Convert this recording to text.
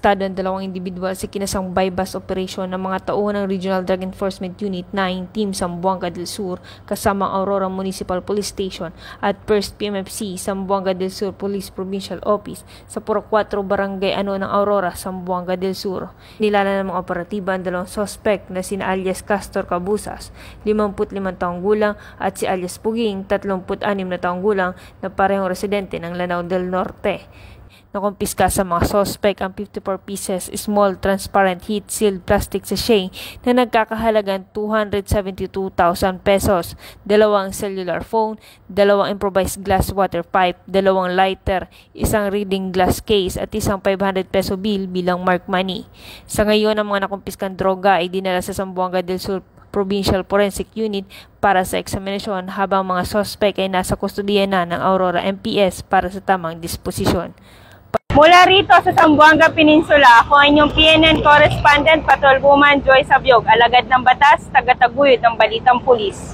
arestado ang dalawang individual sa kinasang bypass operation ng mga tauhan ng Regional Drug Enforcement Unit 9 Team Zamboanga del Sur kasama ang Aurora Municipal Police Station at 1st PMFC Zamboanga del Sur Police Provincial Office sa Purok 4 Barangay Ano ng Aurora, Zamboanga del Sur. Nilala ng mga operatiba ang dalawang suspect na sina alias Castor Cabusas, 55 taong gulang at si alias Puging, 36 na taong gulang na parehong residente ng Lanao del Norte. Nakumpiska sa mga suspect ang 54 pieces small transparent heat-sealed plastic sachet na nagkakahalagang 272,000 pesos, dalawang cellular phone, dalawang improvised glass water pipe, dalawang lighter, isang reading glass case at isang 500 peso bill bilang mark money. Sa ngayon, ang mga nakumpiskang droga ay dinala sa Zamboanga del Sur Provincial Forensic Unit para sa eksaminasyon habang mga suspect ay nasa kustodiya na ng Aurora MPS para sa tamang disposisyon. Mula rito sa Zamboanga Peninsula, ako ang inyong PNN correspondent, Patrolwoman Joy Sabyog, alagad ng batas, taga-taguyod ng Balitang Pulis.